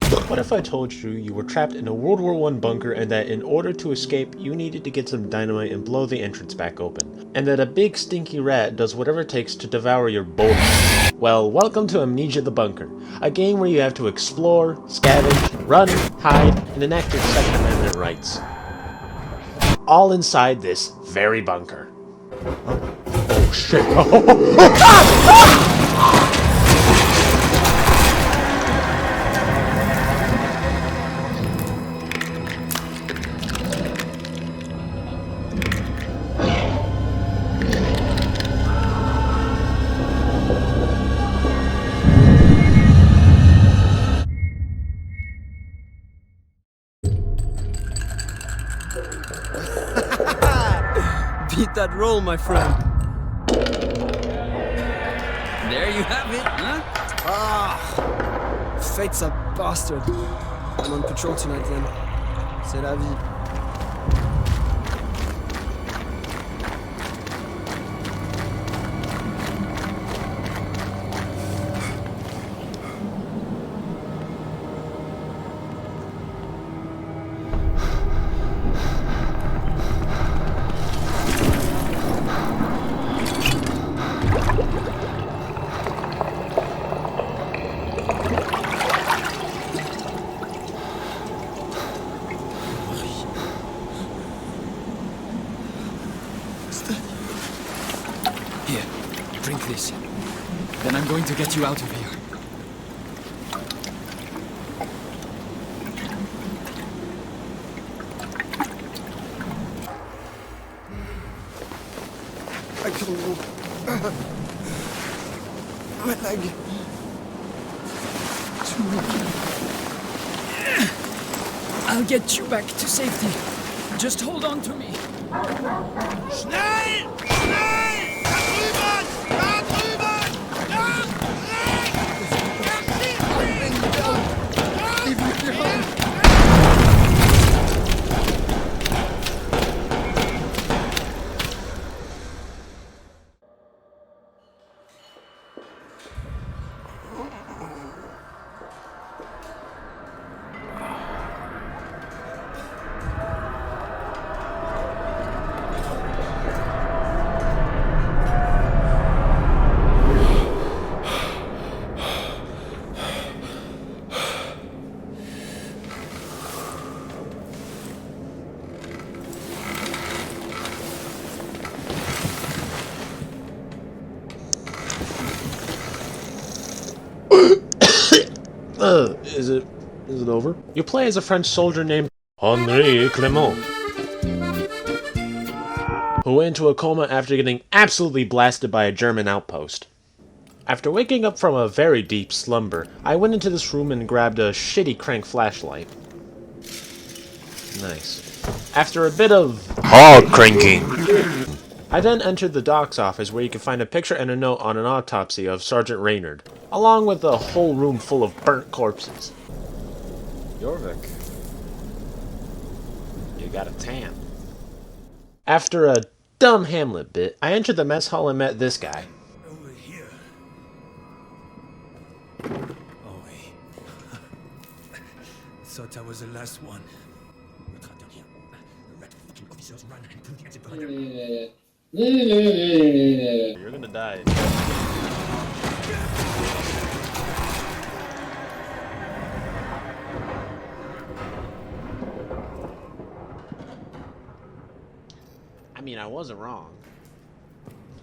What if I told you you were trapped in a World War I bunker and that in order to escape, you needed to get some dynamite and blow the entrance back open? And that a big stinky rat does whatever it takes to devour your body? Well, welcome to Amnesia the Bunker, a game where you have to explore, scavenge, run, hide, and enact your Second Amendment rights. All inside this very bunker. Oh shit. Beat that roll, my friend. There you have it, huh? Ah, fate's a bastard. I'm on patrol tonight then. C'est la vie. Here, drink this. Then I'm going to get you out of here. I couldn't move. My leg. Too weak. I'll get you back to safety. Just hold on to me. Schnell! Schnell! Da drüben! Da drüben! Da! Leave me behind. Is it over? You play as a French soldier named Henri Clément, who went into a coma after getting absolutely blasted by a German outpost. After waking up from a very deep slumber, I went into this room and grabbed a shitty crank flashlight. Nice. After a bit of hog cranking, I then entered the doc's office where you can find a picture and a note on an autopsy of Sergeant Reynard, along with a whole room full of burnt corpses. Jorvik, you got a tan. After a dumb Hamlet bit, I entered the mess hall and met this guy. Over here. Oh, wait. Thought I was the last one. Le train down here. The rat fucking officers run and put the hands behind them. You're gonna die. I mean, I wasn't wrong.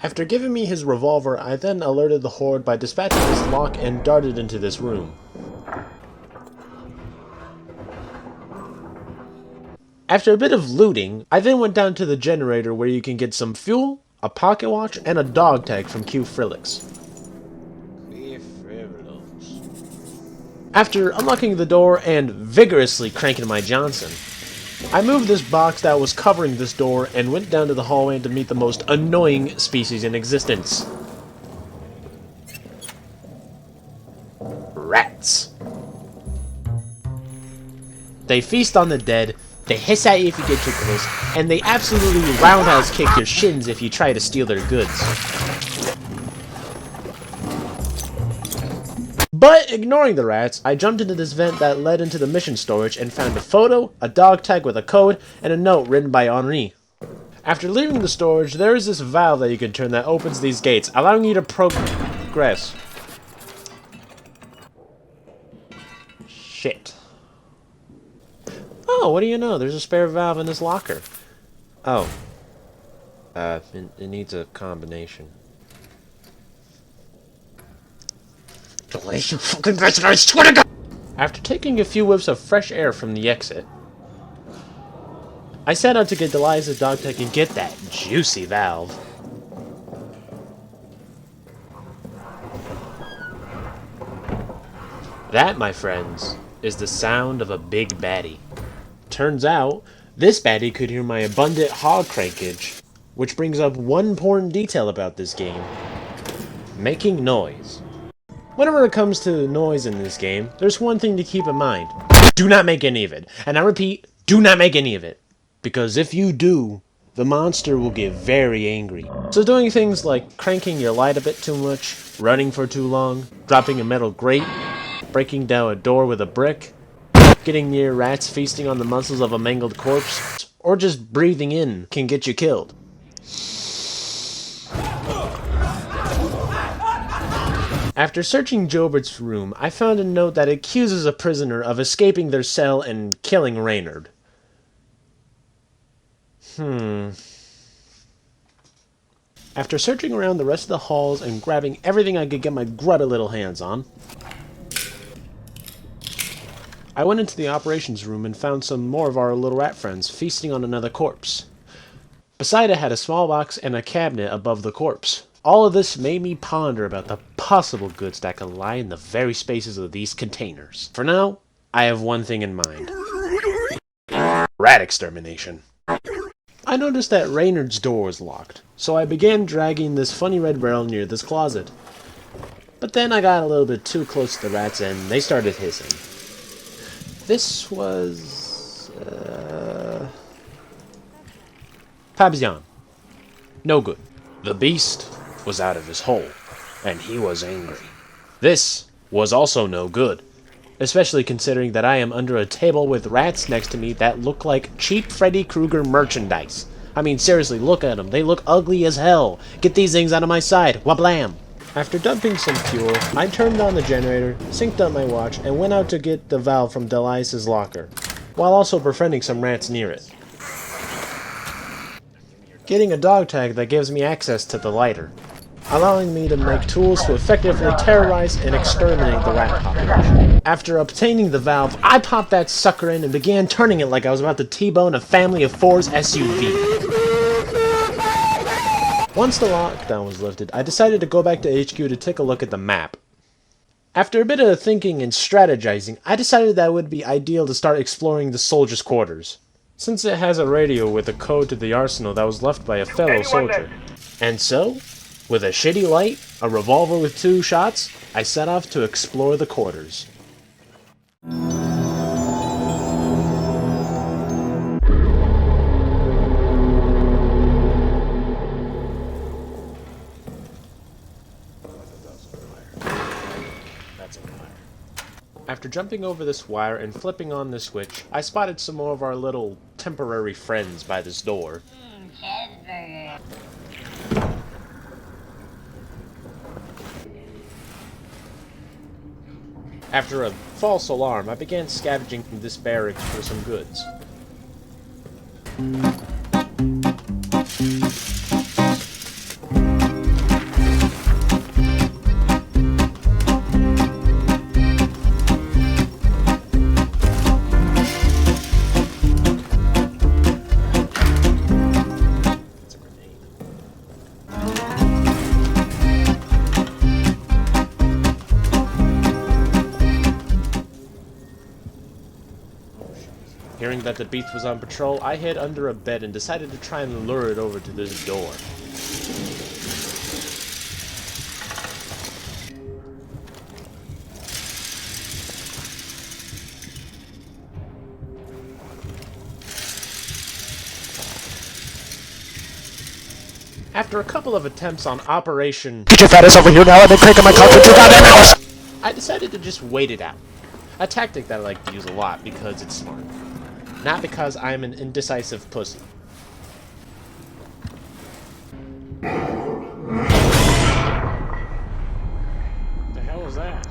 After giving me his revolver, I then alerted the horde by dispatching this lock and darted into this room. After a bit of looting, I then went down to the generator where you can get some fuel, a pocket watch, and a dog tag from Q Frillix. After unlocking the door and vigorously cranking my Johnson, I moved this box that was covering this door and went down to the hallway to meet the most annoying species in existence. Rats. They feast on the dead, they hiss at you if you get too close, and they absolutely roundhouse kick your shins if you try to steal their goods. But But ignoring the rats, I jumped into this vent that led into the mission storage and found a photo, a dog tag with a code, and a note written by Henri. After leaving the storage, there is this valve that you can turn that opens these gates, allowing you to progress. Shit. Oh, what do you know? There's a spare valve in this locker. Oh. It needs a combination. Delicious fucking bastard, I swear to God! After taking a few whiffs of fresh air from the exit, I set out to get Deliza's dog tag and get that juicy valve. That, my friends, is the sound of a big baddie. Turns out, this baddie could hear my abundant hog crankage, which brings up one important detail about this game. Making noise. Whenever it comes to noise in this game, there's one thing to keep in mind. Do not make any of it. And I repeat, do not make any of it. Because if you do, the monster will get very angry. So doing things like cranking your light a bit too much, running for too long, dropping a metal grate, breaking down a door with a brick, getting near rats feasting on the muscles of a mangled corpse, or just breathing in can get you killed. After searching Jobert's room, I found a note that accuses a prisoner of escaping their cell and killing Reynard. After searching around the rest of the halls and grabbing everything I could get my grubby little hands on, I went into the operations room and found some more of our little rat friends feasting on another corpse. Beside it had a small box and a cabinet above the corpse. All of this made me ponder about the possible goods that could lie in the very spaces of these containers. For now, I have one thing in mind. Rat extermination. I noticed that Reynard's door was locked, so I began dragging this funny red barrel near this closet. But then I got a little bit too close to the rats and they started hissing. This was... Pabzian. No good. The beast was out of his hole, and he was angry. This was also no good, especially considering that I am under a table with rats next to me that look like cheap Freddy Krueger merchandise. I mean, seriously, look at them. They look ugly as hell. Get these things out of my sight. Wablam! After dumping some fuel, I turned on the generator, synced up my watch, and went out to get the valve from Deliza's locker, while also befriending some rats near it. Getting a dog tag that gives me access to the lighter, allowing me to make tools to effectively terrorize and exterminate the rat population. After obtaining the valve, I popped that sucker in and began turning it like I was about to T-bone a family of fours SUV. Once the lockdown was lifted, I decided to go back to HQ to take a look at the map. After a bit of thinking and strategizing, I decided that it would be ideal to start exploring the soldiers' quarters, since it has a radio with a code to the arsenal that was left by a fellow soldier. And so, with a shitty light, a revolver with 2 shots, I set off to explore the quarters. After jumping over this wire and flipping on the switch, I spotted some more of our little temporary friends by this door. After a false alarm, I began scavenging this barracks for some goods. Hearing that the beast was on patrol, I hid under a bed and decided to try and lure it over to this door. After a couple of attempts on Operation Get your fattest over here now, I've been cranking my car for 2 goddamn hours! I decided to just wait it out. A tactic that I like to use a lot because it's smart. Not because I'm an indecisive pussy. The hell was that?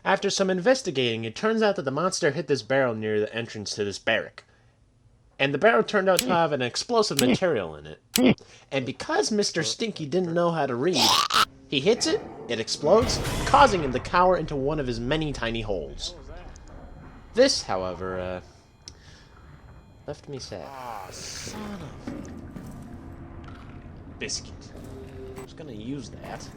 After some investigating, it turns out that the monster hit this barrel near the entrance to this barrack. And the barrel turned out to have an explosive material in it. And because Mr. Stinky didn't know how to read, he hits it, it explodes, causing him to cower into one of his many tiny holes. This, however, left me sad. Ah, son of... Biscuit. I was gonna use that.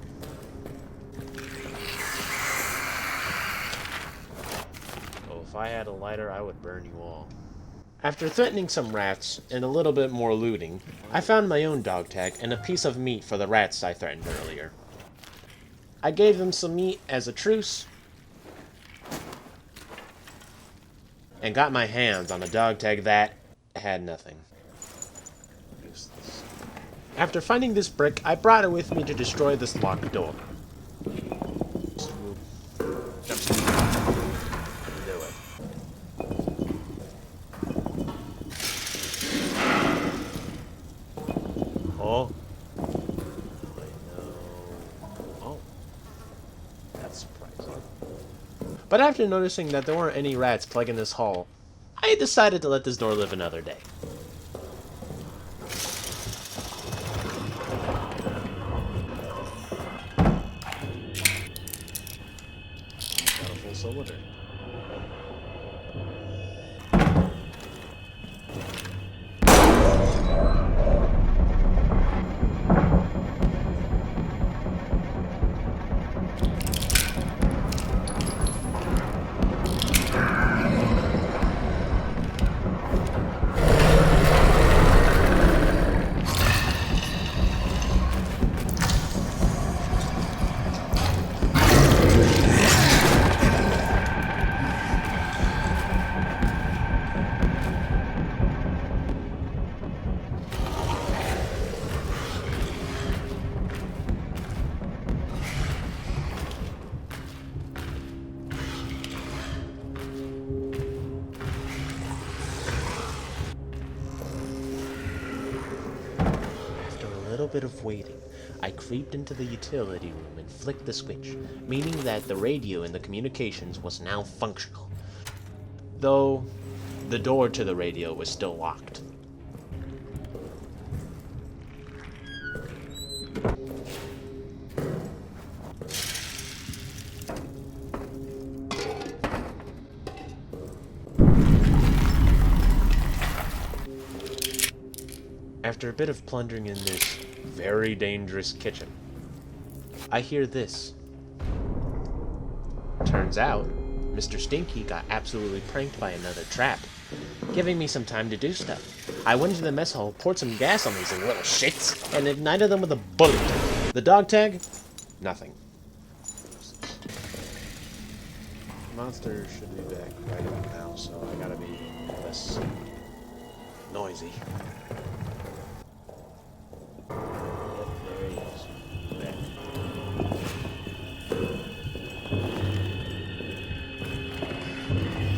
Oh, if I had a lighter, I would burn you all. After threatening some rats and a little bit more looting, I found my own dog tag and a piece of meat for the rats I threatened earlier. I gave them some meat as a truce, and got my hands on a dog tag that had nothing. Useless. After finding this brick, I brought it with me to destroy this locked door. Do it. Oh. I know. Oh. That's surprising. But after noticing that there weren't any rats plaguing this hall, I decided to let this door live another day. Got a full cylinder. A little bit of waiting, I creeped into the utility room and flicked the switch, meaning that the radio in the communications was now functional. Though, the door to the radio was still locked. After a bit of plundering in this very dangerous kitchen, I hear this. Turns out, Mr. Stinky got absolutely pranked by another trap, giving me some time to do stuff. I went into the mess hall, poured some gas on these little shits, and ignited them with a bullet. The dog tag? Nothing. Monster should be back right about now, so I gotta be less noisy. There he is. Back.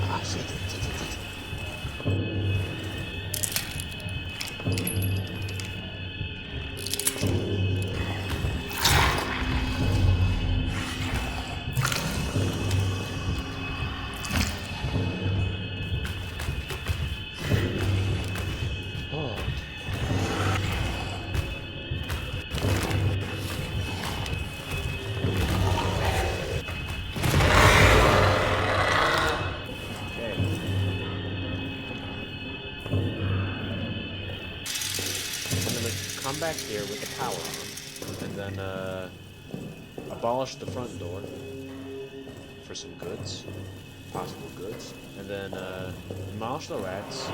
Ah, shit. Come back here with the power on, and then abolish the front door for some goods, possible goods, and then demolish the rats.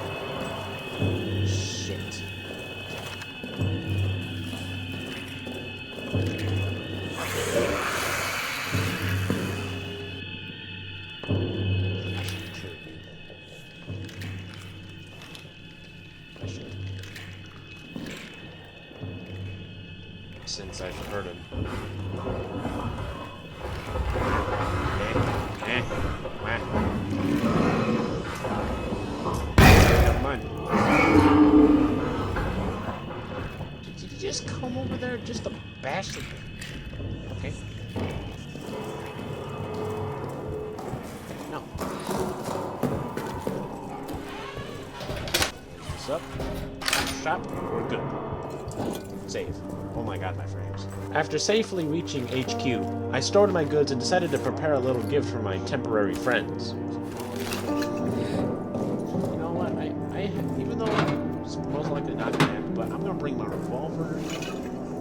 Shit. Since I've heard him. bash the... Okay. No. This up. Stop. We're good. Save. Oh my god, my frames. After safely reaching HQ, I stored my goods and decided to prepare a little gift for my temporary friends. You know what? I even though I'm most likely not gonna have, but I'm gonna bring my revolver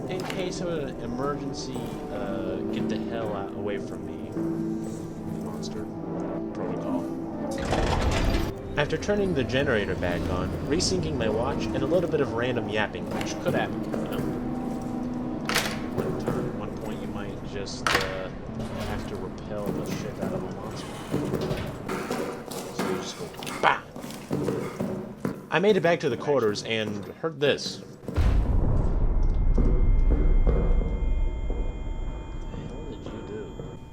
in case of an emergency. Get the hell away from me, monster. Protocol. After turning the generator back on, resyncing my watch, and a little bit of random yapping, which could happen, you know. At one point you might just have to repel the shit out of a monster. So you just go, bah! I made it back to the quarters and heard this.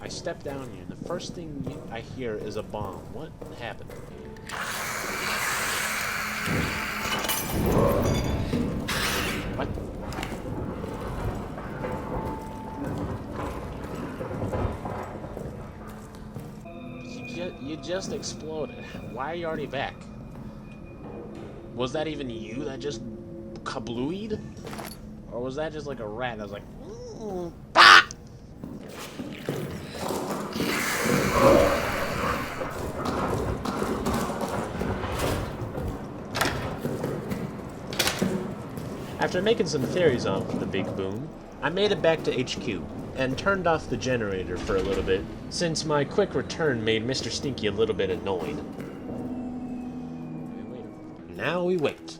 I step down here, and the first thing I hear is a bomb. What happened? What? You just exploded. Why are you already back? Was that even you that just kablooied? Or was that just like a rat that was like, bah! After making some theories on the big boom, I made it back to HQ and turned off the generator for a little bit, since my quick return made Mr. Stinky a little bit annoyed. Now we wait.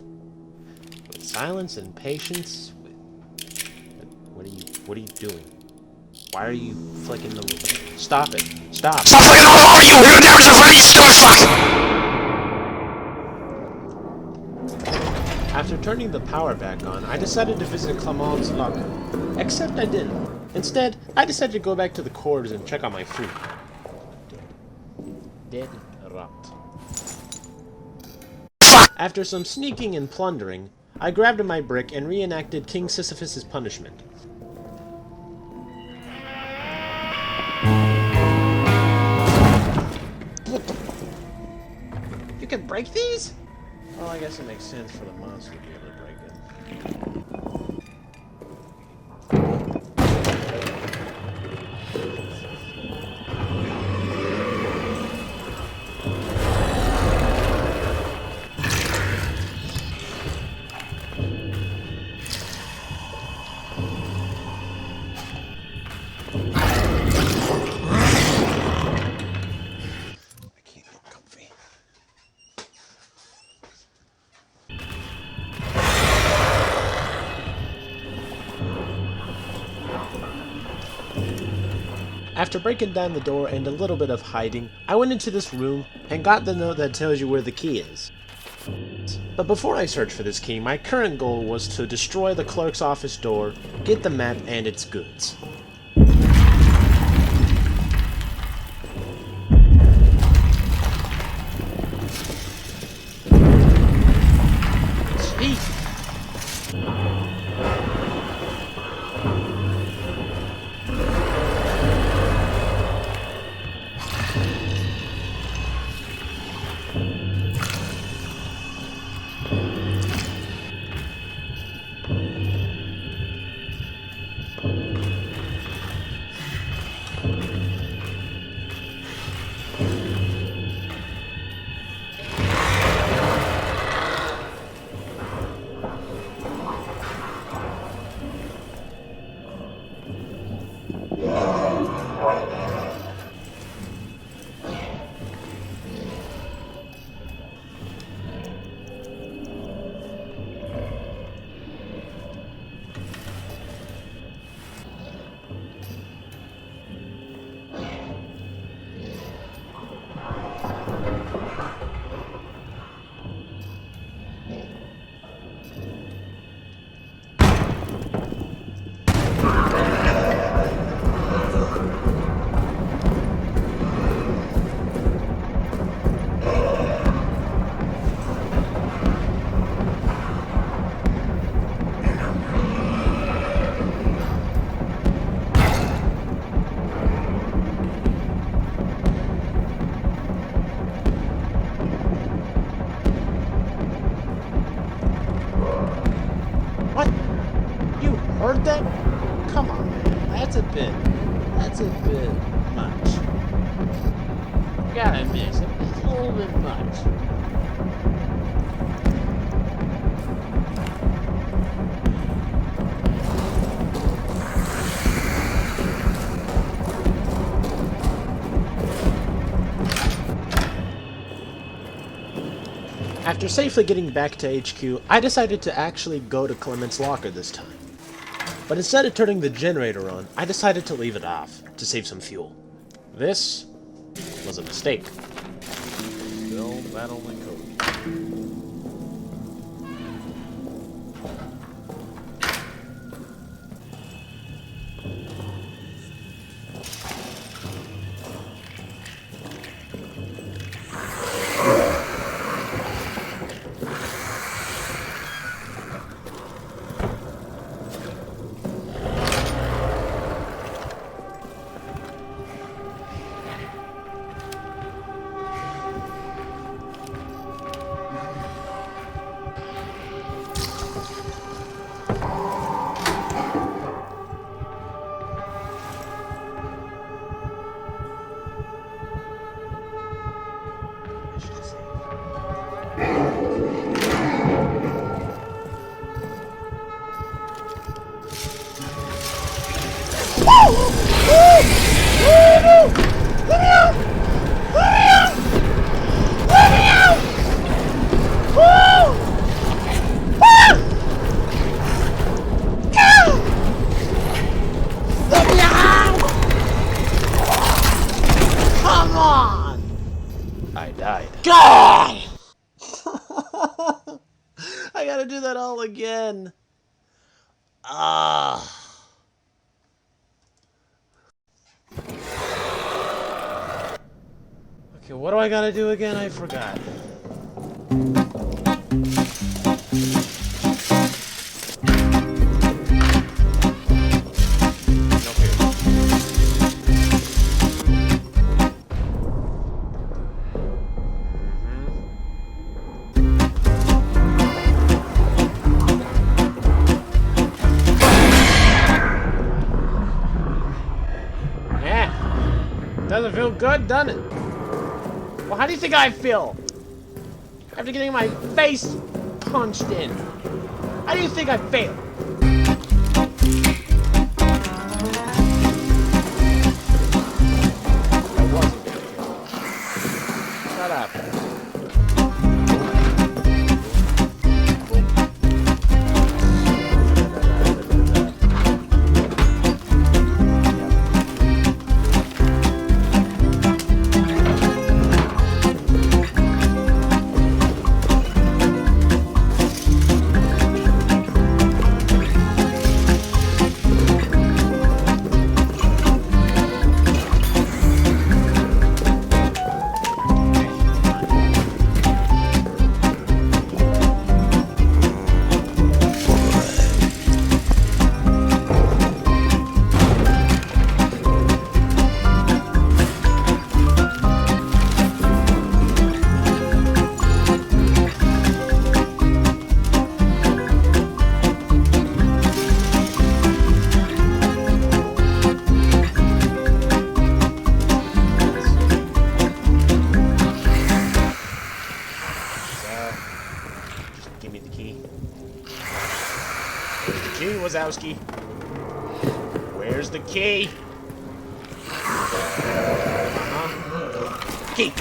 With silence and patience. What are you doing? Why are you flicking the... Stop it. Stop. Stop flicking all over you! You're damage of ready, stupid fuck! After turning the power back on, I decided to visit Clement's locker. Except I didn't. Instead, I decided to go back to the quarters and check on my food. Dead rot. After some sneaking and plundering, I grabbed my brick and reenacted King Sisyphus' punishment. You can break these? Well, I guess it makes sense for the monster to be able to break it. After breaking down the door and a little bit of hiding, I went into this room and got the note that tells you where the key is. But before I searched for this key, my current goal was to destroy the clerk's office door, get the map and its goods. That's a bit much. You gotta admit, it's a little bit much. After safely getting back to HQ, I decided to actually go to Clement's locker this time. But instead of turning the generator on, I decided to leave it off, to save some fuel. This was a mistake. Still, that only code. God! I gotta do that all again. Okay, what do I gotta do again? I forgot. Doesn't feel good, doesn't it? Well, how do you think I feel? After getting my face punched in. How do you think I feel? I wasn't gonna kill him. Shut up. Wazowski. Where's the key? Key!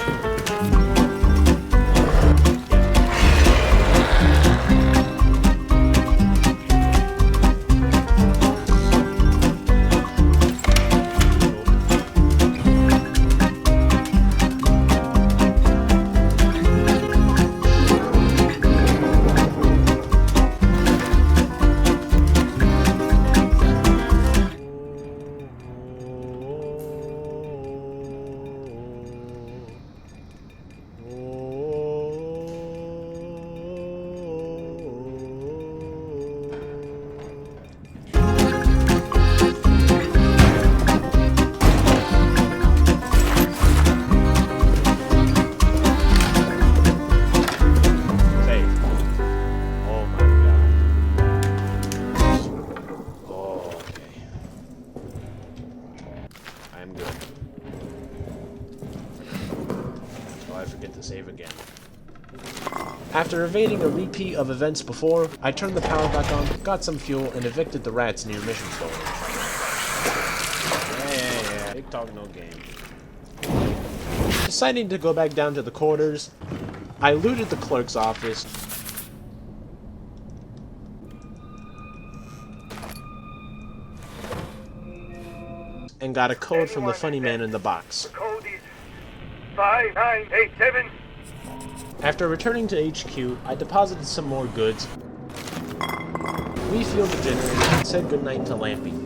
I forget to save again. After evading a repeat of events before, I turned the power back on, got some fuel, and evicted the rats near mission storage. Yeah. Big talk, no game. Deciding to go back down to the quarters, I looted the clerk's office, and got a code from the funny man in the box. The code is 5987. After returning to HQ, I deposited some more goods, refueled the generator, and said goodnight to Lampy.